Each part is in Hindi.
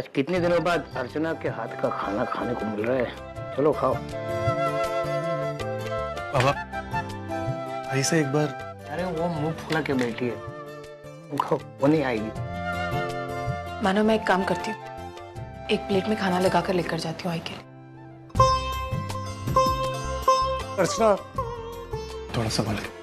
आज कितने दिनों बाद अर्चना के हाथ का खाना खाने को मिल रहा है। चलो खाओ। बाबा भाई से एक बार। अरे वो मुंह फुला के बैठी है, तुम खाओ, वो नहीं आएगी। मानो मैं एक काम करती हूँ, एक प्लेट में खाना लगाकर लेकर जाती हूँ आई के लिए। अर्चना थोड़ा संभाल के।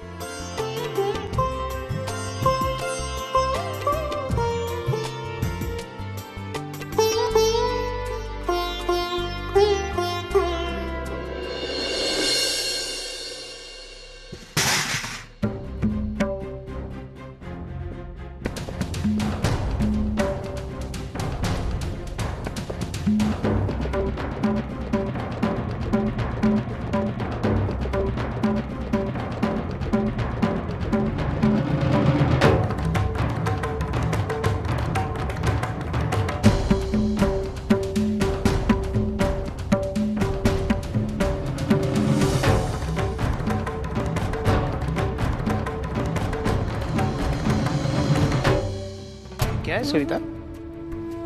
क्या है सविता,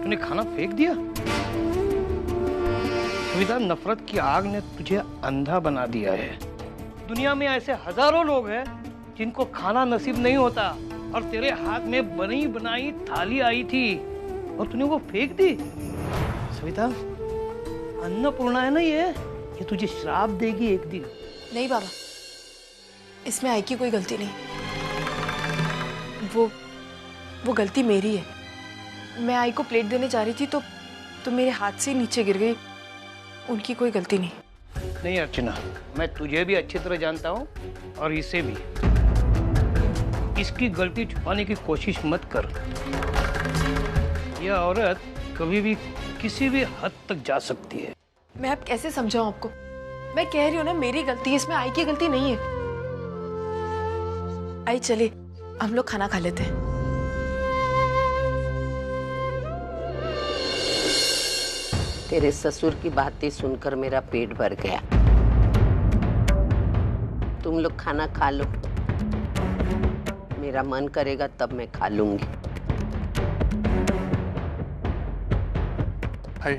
तूने खाना फेंक दिया? सविता, नफरत की आग ने तुझे अंधा बना दिया है। दुनिया में ऐसे हजारों लोग हैं जिनको खाना नसीब नहीं होता, और तेरे हाथ में बनी बनाई थाली आई थी और तूने वो फेंक दी। सविता, अन्नपूर्णा है ना ये तुझे श्राप देगी एक दिन। नहीं बाबा, इसमें आई की कोई गलती नहीं। वो गलती मेरी है। मैं आई को प्लेट देने जा रही थी तो मेरे हाथ से नीचे गिर गई। उनकी कोई गलती नहीं। नहीं अर्चना, मैं तुझे भी अच्छी तरह जानता हूँ और इसे भी। इसकी गलती छुपाने की कोशिश मत कर। यह औरत कभी भी किसी भी हद तक जा सकती है। मैं अब कैसे समझाऊं आपको? मैं कह रही हूँ ना, मेरी गलती है, इसमें आई की गलती नहीं है। आई चले, हम लोग खाना खा लेते हैं। तेरे ससुर की बातें सुनकर मेरा पेट भर गया। तुम लोग खाना खा लो, मेरा मन करेगा तब मैं खा लूंगी। भाई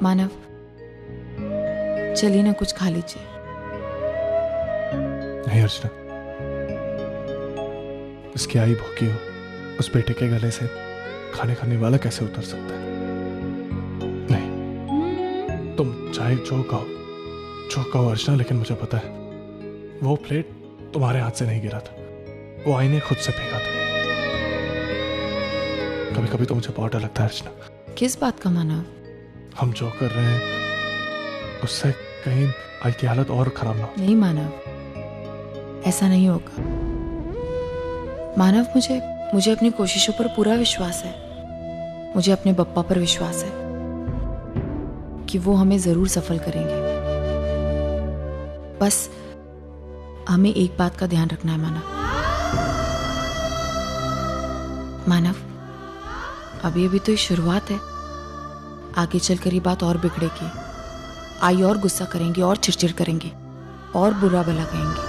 मानव, चलिए ना कुछ खा लीजिए। नहीं अर्चना, इसकी आई भूखी हो, उस बेटे के गले से खाने खाने वाला कैसे उतर सकता है? नहीं, तुम चाहे जो कहो अर्चना, लेकिन मुझे पता है वो प्लेट तुम्हारे हाथ से नहीं गिरा था, वो आई ने खुद से फेंका था। कभी कभी तो मुझे बहुत डर लगता है अर्चना। किस बात का मानव? हम जो कर रहे हैं उससे कहीं आई की हालत और खराब ना हो। नहीं मानव, ऐसा नहीं होगा। मानव, मुझे अपनी कोशिशों पर पूरा विश्वास है। मुझे अपने बप्पा पर विश्वास है कि वो हमें जरूर सफल करेंगे। बस हमें एक बात का ध्यान रखना है मानव, अभी तो ये शुरुआत है। आगे चलकर ये बात और बिगड़ेगी। आई और गुस्सा करेंगे और चिड़चिड़ करेंगे और बुरा भला कहेंगे।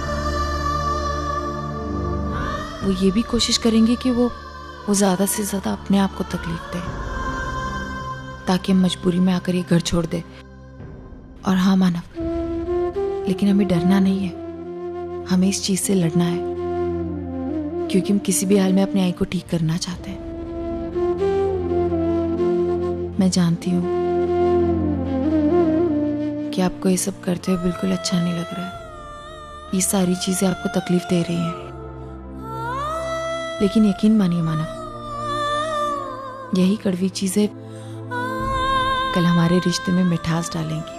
वो ये भी कोशिश करेंगे कि वो ज्यादा से ज्यादा अपने आप को तकलीफ दे, ताकि हम मजबूरी में आकर ये घर छोड़ दे। और हाँ मानव, लेकिन हमें डरना नहीं है, हमें इस चीज से लड़ना है, क्योंकि हम किसी भी हाल में अपनी आई को ठीक करना चाहते हैं। मैं जानती हूँ कि आपको ये सब करते हुए बिल्कुल अच्छा नहीं लग रहा है। ये सारी चीजें आपको तकलीफ दे रही हैं, लेकिन यकीन मानिए मानव, यही कड़वी चीजें कल हमारे रिश्ते में मिठास डालेंगी।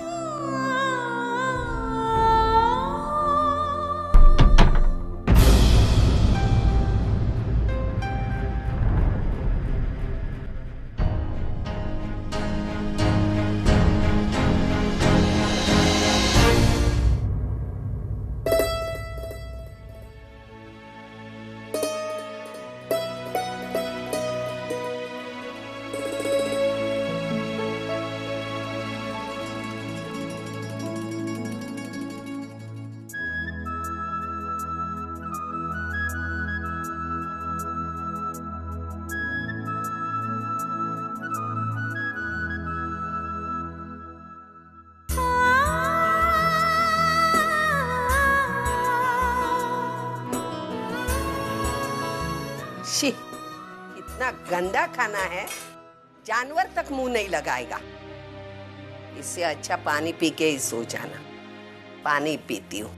शी, इतना गंदा खाना है, जानवर तक मुंह नहीं लगाएगा। इससे अच्छा पानी पी के ही सो जाना। पानी पीती हूँ।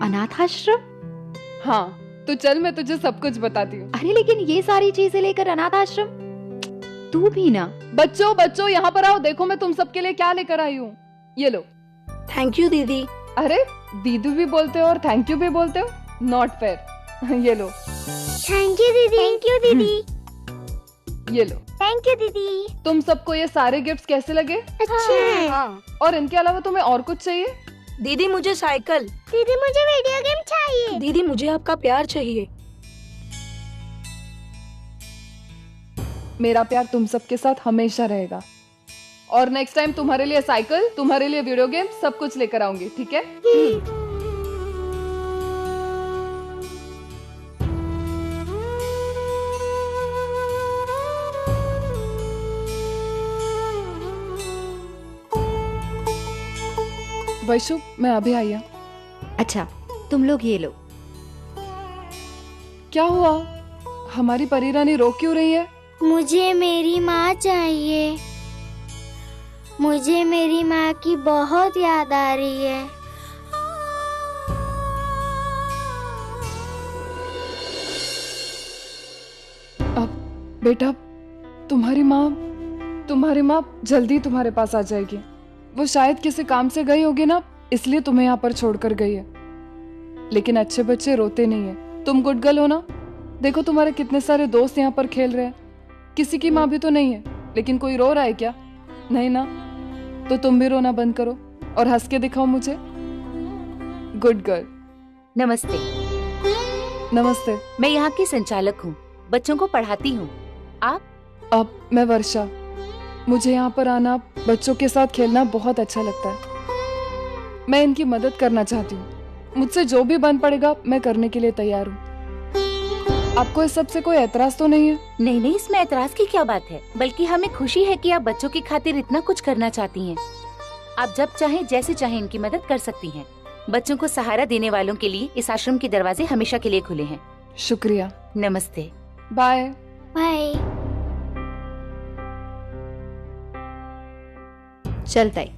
अनाथ आश्रम? हाँ, तो चल मैं तुझे सब कुछ बताती हूँ। अरे लेकिन ये सारी चीजें लेकर अनाथ आश्रम? तू भी ना। बच्चों यहाँ पर आओ, देखो मैं तुम सबके लिए क्या लेकर आई हूँ। ये लो। थैंक यू दीदी। अरे दीदू भी बोलते हो और थैंक यू भी बोलते हो, नॉट फेयर। ये लो। थैंक यू दीदी। थैंक यू दीदी। ये लो। थैंक यू दीदी। तुम सबको ये सारे गिफ्ट्स कैसे लगे? अच्छे। हाँ। और इनके अलावा तुम्हें और कुछ चाहिए? दीदी मुझे साइकिल। दीदी मुझे वीडियो गेम चाहिए। दीदी मुझे आपका प्यार चाहिए। मेरा प्यार तुम सबके साथ हमेशा रहेगा। और नेक्स्ट टाइम तुम्हारे लिए साइकिल, तुम्हारे लिए वीडियो गेम, सब कुछ लेकर आऊंगी, ठीक है? वैशु, मैं अभी आई हूँ। अच्छा तुम लोग ये लो। क्या हुआ? हमारी परी रानी रो क्यों रही है? मुझे मेरी माँ चाहिए। मुझे मेरी माँ की बहुत याद आ रही है। अब बेटा, तुम्हारी माँ जल्दी तुम्हारे पास आ जाएगी। वो शायद किसी काम से गई होगी ना, इसलिए तुम्हें यहाँ पर छोड़कर गई है। लेकिन अच्छे बच्चे रोते नहीं है। तुम गुड गर्ल हो ना? देखो तुम्हारे कितने सारे दोस्त यहाँ पर खेल रहे हैं। किसी की माँ भी तो नहीं है, लेकिन कोई रो रहा है क्या? नहीं ना? तो तुम भी रोना बंद करो और हंस के दिखाओ मुझे। Good girl. नमस्ते। नमस्ते। मैं यहाँ की संचालक हूँ, बच्चों को पढ़ाती हूँ। आप? अब मैं वर्षा। मुझे यहाँ पर आना, बच्चों के साथ खेलना बहुत अच्छा लगता है। मैं इनकी मदद करना चाहती हूँ। मुझसे जो भी बन पड़ेगा मैं करने के लिए तैयार हूँ। आपको इस सब से कोई एतराज तो नहीं है? नहीं, इसमें एतराज की क्या बात है, बल्कि हमें खुशी है कि आप बच्चों की खातिर इतना कुछ करना चाहती हैं। आप जब चाहें जैसे चाहें इनकी मदद कर सकती हैं। बच्चों को सहारा देने वालों के लिए इस आश्रम के दरवाजे हमेशा के लिए खुले हैं। शुक्रिया। नमस्ते। बाय। बाय। चल ताई,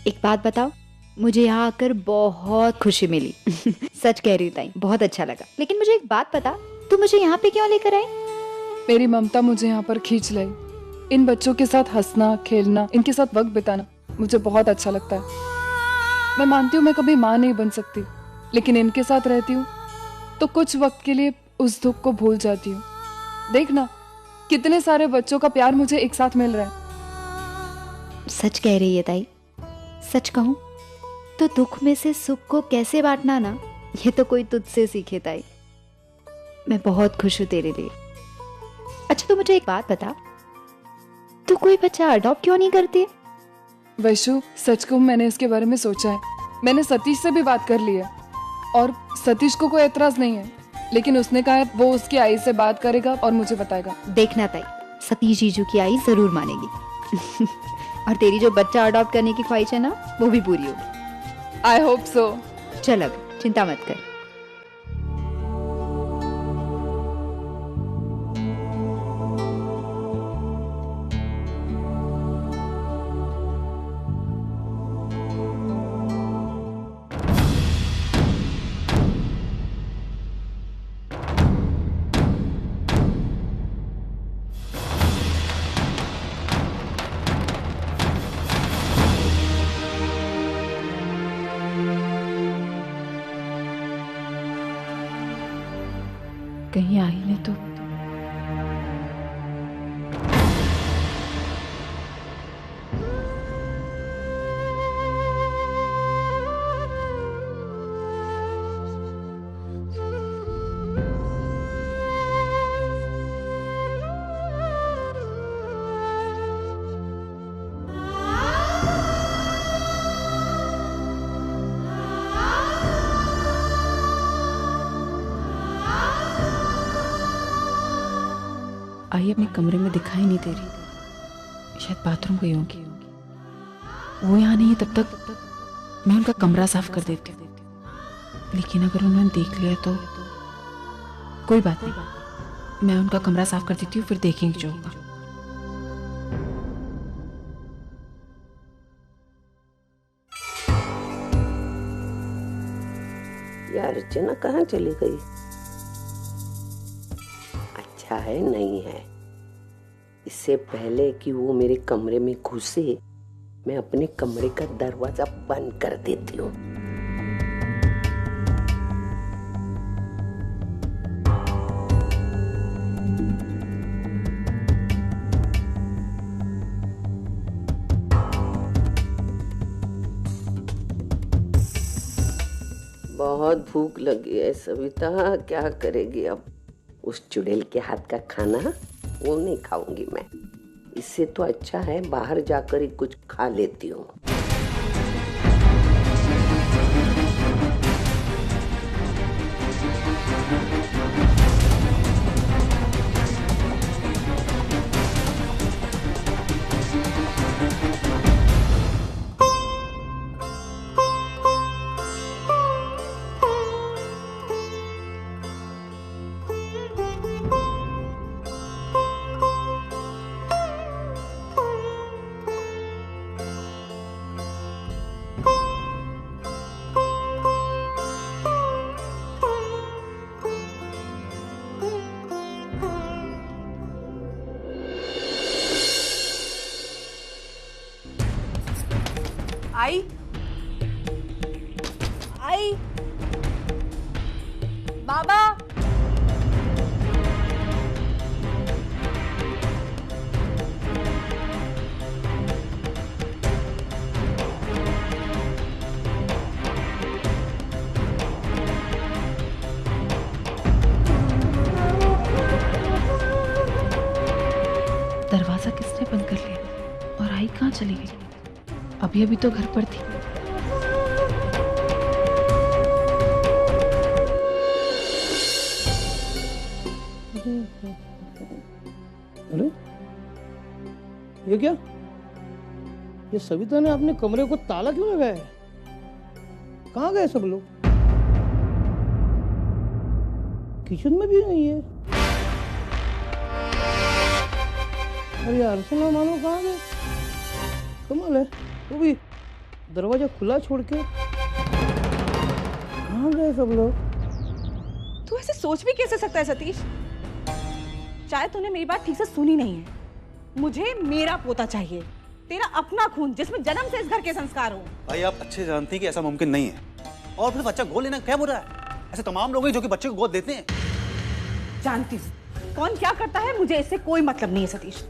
एक बात बताओ, मुझे यहाँ आकर बहुत खुशी मिली। सच कह रही हूँ ताई, बहुत अच्छा लगा। लेकिन मुझे एक बात बता, तू मुझे यहाँ पे क्यों लेकर आई? मेरी ममता मुझे यहाँ पर खींच लाई। इन बच्चों के साथ हंसना, खेलना, इनके साथ वक्त बिताना मुझे बहुत अच्छा लगता है। मैं मानती हूँ मैं कभी माँ नहीं बन सकती, लेकिन इनके साथ रहती हूँ तो कुछ वक्त के लिए उस दुख को भूल जाती हूँ। देखना कितने सारे बच्चों का प्यार मुझे एक साथ मिल रहा है। सच कह रही है ताई। सच कहूँ तो दुख में से सुख को कैसे बांटना ना, ये तो कोई तुझसे सीखे ताई। मैं बहुत खुश हूँ तेरे लिए। अच्छा तो मुझे एक बात बता, तू कोई बच्चा अडॉप्ट क्यों नहीं करती? वैशु, सच कहूँ मैंने इसके बारे में सोचा है। मैंने सतीश से भी बात कर ली है और सतीश को कोई एतराज नहीं है, लेकिन उसने कहा है वो उसकी आई से बात करेगा और मुझे बताएगा। देखना ताई, सतीश जीजू की आई जरूर मानेगी। और तेरी जो बच्चा अडॉप्ट करने की ख्वाहिश है ना, वो भी पूरी होगी। I hope so. चल अब चिंता मत कर। कहीं आई नहीं तो। आई अपने कमरे में दिखाई नहीं दे रही, शायद बाथरूम गई होगी। वो यहाँ नहीं है तब तक मैं उनका कमरा साफ कर देती हूँ। लेकिन अगर उन्होंने देख लिया तो कोई बात नहीं, मैं उनका कमरा साफ कर देती हूँ, फिर देखेंगे जो होगा। यार अर्चना कहाँ चली गई? अच्छा है नहीं है, इससे पहले कि वो मेरे कमरे में घुसे मैं अपने कमरे का दरवाजा बंद कर देती हूँ। बहुत भूख लगी है सविता, क्या करेगी अब? उस चुड़ैल के हाथ का खाना वो नहीं खाऊंगी मैं। इससे तो अच्छा है बाहर जाकर ही कुछ खा लेती हूँ। आई आई बाबा। दरवाजा किसने बंद कर लिया और आई कहाँ चली गई? अभी अभी तो घर पर थी। अरे ये क्या? ये सविता ने अपने कमरे को ताला क्यों लगाया है? कहाँ गए सब लोग? किचन में भी नहीं है। अरे यार सुना मानो कहाँ गए? कमाल है, वो भी दरवाजा खुला छोड़ के। कहाँ गए सब लोग? तू ऐसे सोच भी कैसे सकता है सतीश? शायद तूने मेरी बात ठीक से सुनी नहीं है। मुझे मेरा पोता चाहिए, तेरा अपना खून जिसमें जन्म से इस घर के संस्कार हो। भाई आप अच्छे जानती हैं कि ऐसा मुमकिन नहीं है। और फिर बच्चा गोद लेना क्या बुरा है? ऐसे तमाम लोग हैं जो कि बच्चे को गोद देते हैं। जानती हूँ कौन क्या करता है, मुझे इससे कोई मतलब नहीं है सतीश।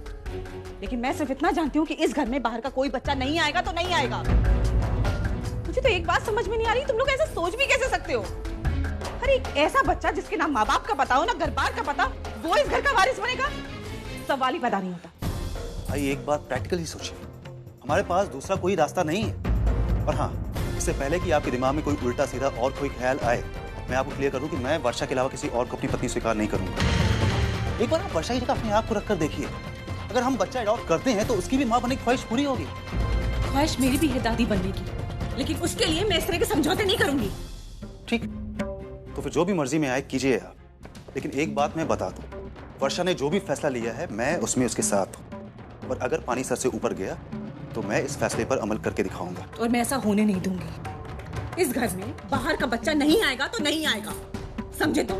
लेकिन मैं सिर्फ इतना जानती हूँ कि इस घर में बाहर का कोई बच्चा नहीं आएगा तो नहीं आएगा। मुझे तो एक बात समझ में नहीं आ रही, तुम लोग ऐसा सोच भी कैसे सकते हो? अरे एक ऐसा बच्चा जिसके ना माँ बाप का पता हो ना घर बार का पता, वो इस घर का वारिस बनेगा? सवाल ही पैदा नहीं होता। भाई एक बात प्रैक्टिकली सोचिए, हमारे पास दूसरा कोई रास्ता नहीं है। और हाँ, इससे पहले कि आपके दिमाग में कोई उल्टा सीधा और कोई ख्याल आए, मैं आपको क्लियर कर दूं कि मैं वर्षा के अलावा किसी और को अपनी पत्नी स्वीकार नहीं करूंगा। एक बार आप वर्षा की जगह अपने आप को रखकर देखिए, अगर हम बच्चा अडॉप्ट करते हैं तो उसकी भी माँ बनने की ख्वाहिश पूरी होगी। ख्वाहिश मेरी भी है दादी बनने की, लेकिन उसके लिए मैं इस तरह के समझौते नहीं करूंगी। ठीक, तो फिर जो भी मर्जी में आए कीजिए आप। लेकिन एक बात मैं बता दूं, वर्षा ने जो भी फैसला लिया है मैं उसमें उसके साथ हूँ। और अगर पानी सर से ऊपर गया तो मैं इस फैसले पर अमल करके दिखाऊंगा। और मैं ऐसा होने नहीं दूंगी। इस घर में बाहर का बच्चा नहीं आएगा तो नहीं आएगा, समझे तुम?